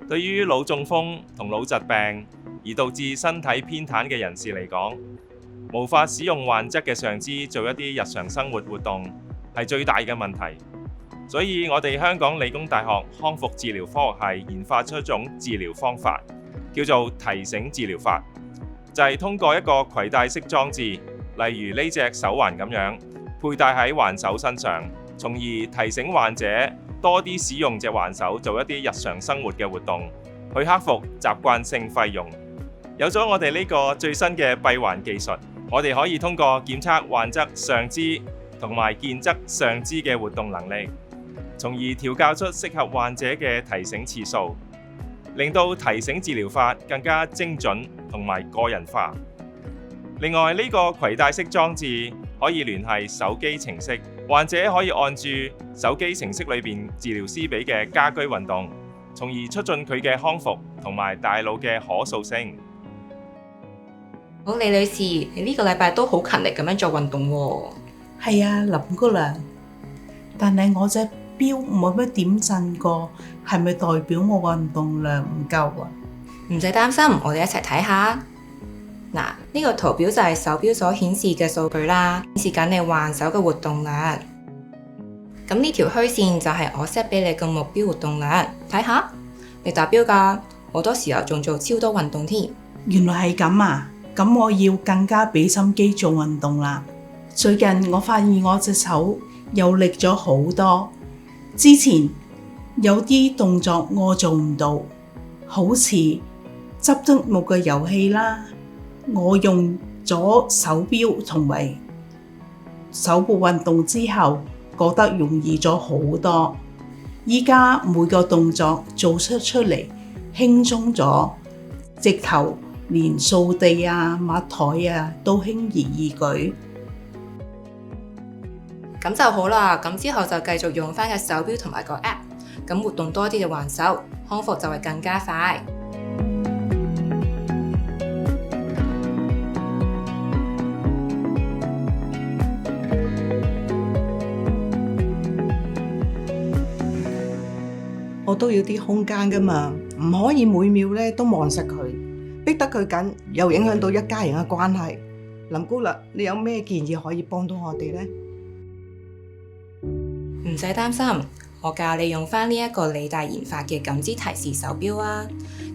對於腦中風同腦疾病而導致身體偏癱嘅人士嚟講，無法使用患側嘅上肢做一啲日常生活活動係最大嘅問題。所以我哋香港理工大學康復治療科學系研發出一種治療方法，叫做提醒治療法，就係通過一個攜帶式裝置，例如呢隻手環咁樣，佩戴喺患手身上，從而提醒患者多啲使用隻環手做一啲日常生活嘅活動，去克服習慣性廢用。有咗我哋呢個最新嘅閉環技術，我哋可以通過檢測患側上肢同埋健側上肢嘅活動能力，從而調校出適合患者嘅提醒次數，令到提醒治療法更加精準同埋個人化。另外，呢個攜帶式裝置可以聯繫手機程式，患者可以按住手機程式裏邊治療師俾嘅家居運動，從而促進佢嘅康復同埋大腦嘅可塑性。好，李女士，你呢個禮拜都好勤力咁樣做運動喎。係啊，林姑娘，但係我隻錶冇乜點震過，係咪代表我運動量唔夠啊？唔使擔心，我哋一齊睇下。嗱，呢個圖表就係手錶所顯示嘅數據啦，顯示緊你環手嘅活動量。咁呢條虛線就係我 set 俾你嘅目標活動量，睇下你達標㗎，好多時候仲做超多運動添。原來係咁啊！咁我要更加俾心機做運動啦。最近我發現我隻手有力咗好多，之前有啲動作我做唔到，好似執積木嘅遊戲啦，我用咗手錶同埋手部運動之後，覺得容易咗好多。依家每個動作做出嚟輕鬆咗，直頭連掃地啊、抹台啊都輕而易舉。咁就好啦，咁之後就繼續用翻個手錶同埋個 app， 咁活動多啲嘅環手，康復就會更加快。我都要啲空間㗎嘛，唔可以每秒咧都望實佢，逼得佢緊，又影響到一家人嘅關係。林姑娘，你有咩建議可以幫到我哋呢？唔使擔心，我教你用翻呢一個理大研發嘅感知提示手錶啊。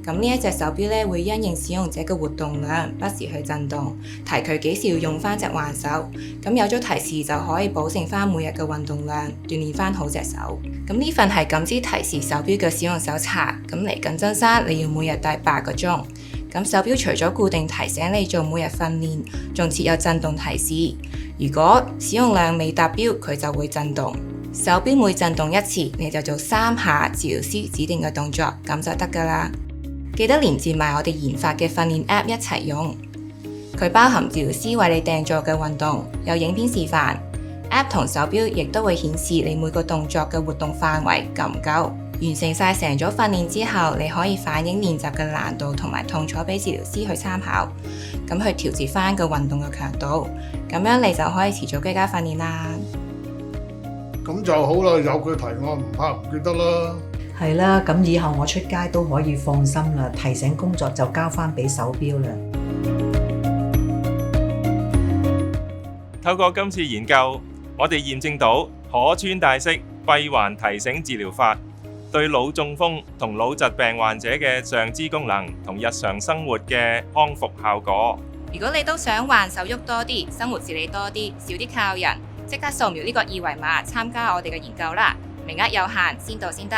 咁呢一隻手錶咧會因應使用者嘅活動量不時去震動，提佢幾時要用翻隻環手。咁有咗提示就可以保證翻每日嘅運動量，鍛鍊翻好隻手。咁呢份係感知提示手錶嘅使用手冊。咁嚟緊增山你要每日戴8個鐘。咁手錶除咗固定提醒你做每日訓練，仲設有震動提示。如果使用量未達標，佢就會震動。手錶每震動一次，你就做3下治療師指定嘅動作，咁就得㗎啦。記得連接埋我哋研發嘅訓練 App 一齊用，佢包含治療師為你訂做嘅運動，有影片示範。App 同手錶亦都會顯示你每個動作嘅活動範圍夠唔夠。完成晒成組訓練之後，你可以反映練習嘅難度同埋痛楚俾治療師去參考，咁去調節翻個運動嘅強度，咁樣你就可以持續居家訓練啦。咁就好啦，有佢提我唔怕唔記得啦。係啦，咁以後我出街都可以放心啦，提醒工作就交翻俾手錶啦。透過今次研究，我哋驗證到可穿戴式閉環提醒治療法對腦中風同腦疾病患者嘅上肢功能同日常生活嘅康復效果。如果你都想環手喐多啲，生活自理多啲，少啲靠人，即刻掃描呢個2維碼參加我哋嘅研究啦！名額有限，先到先得。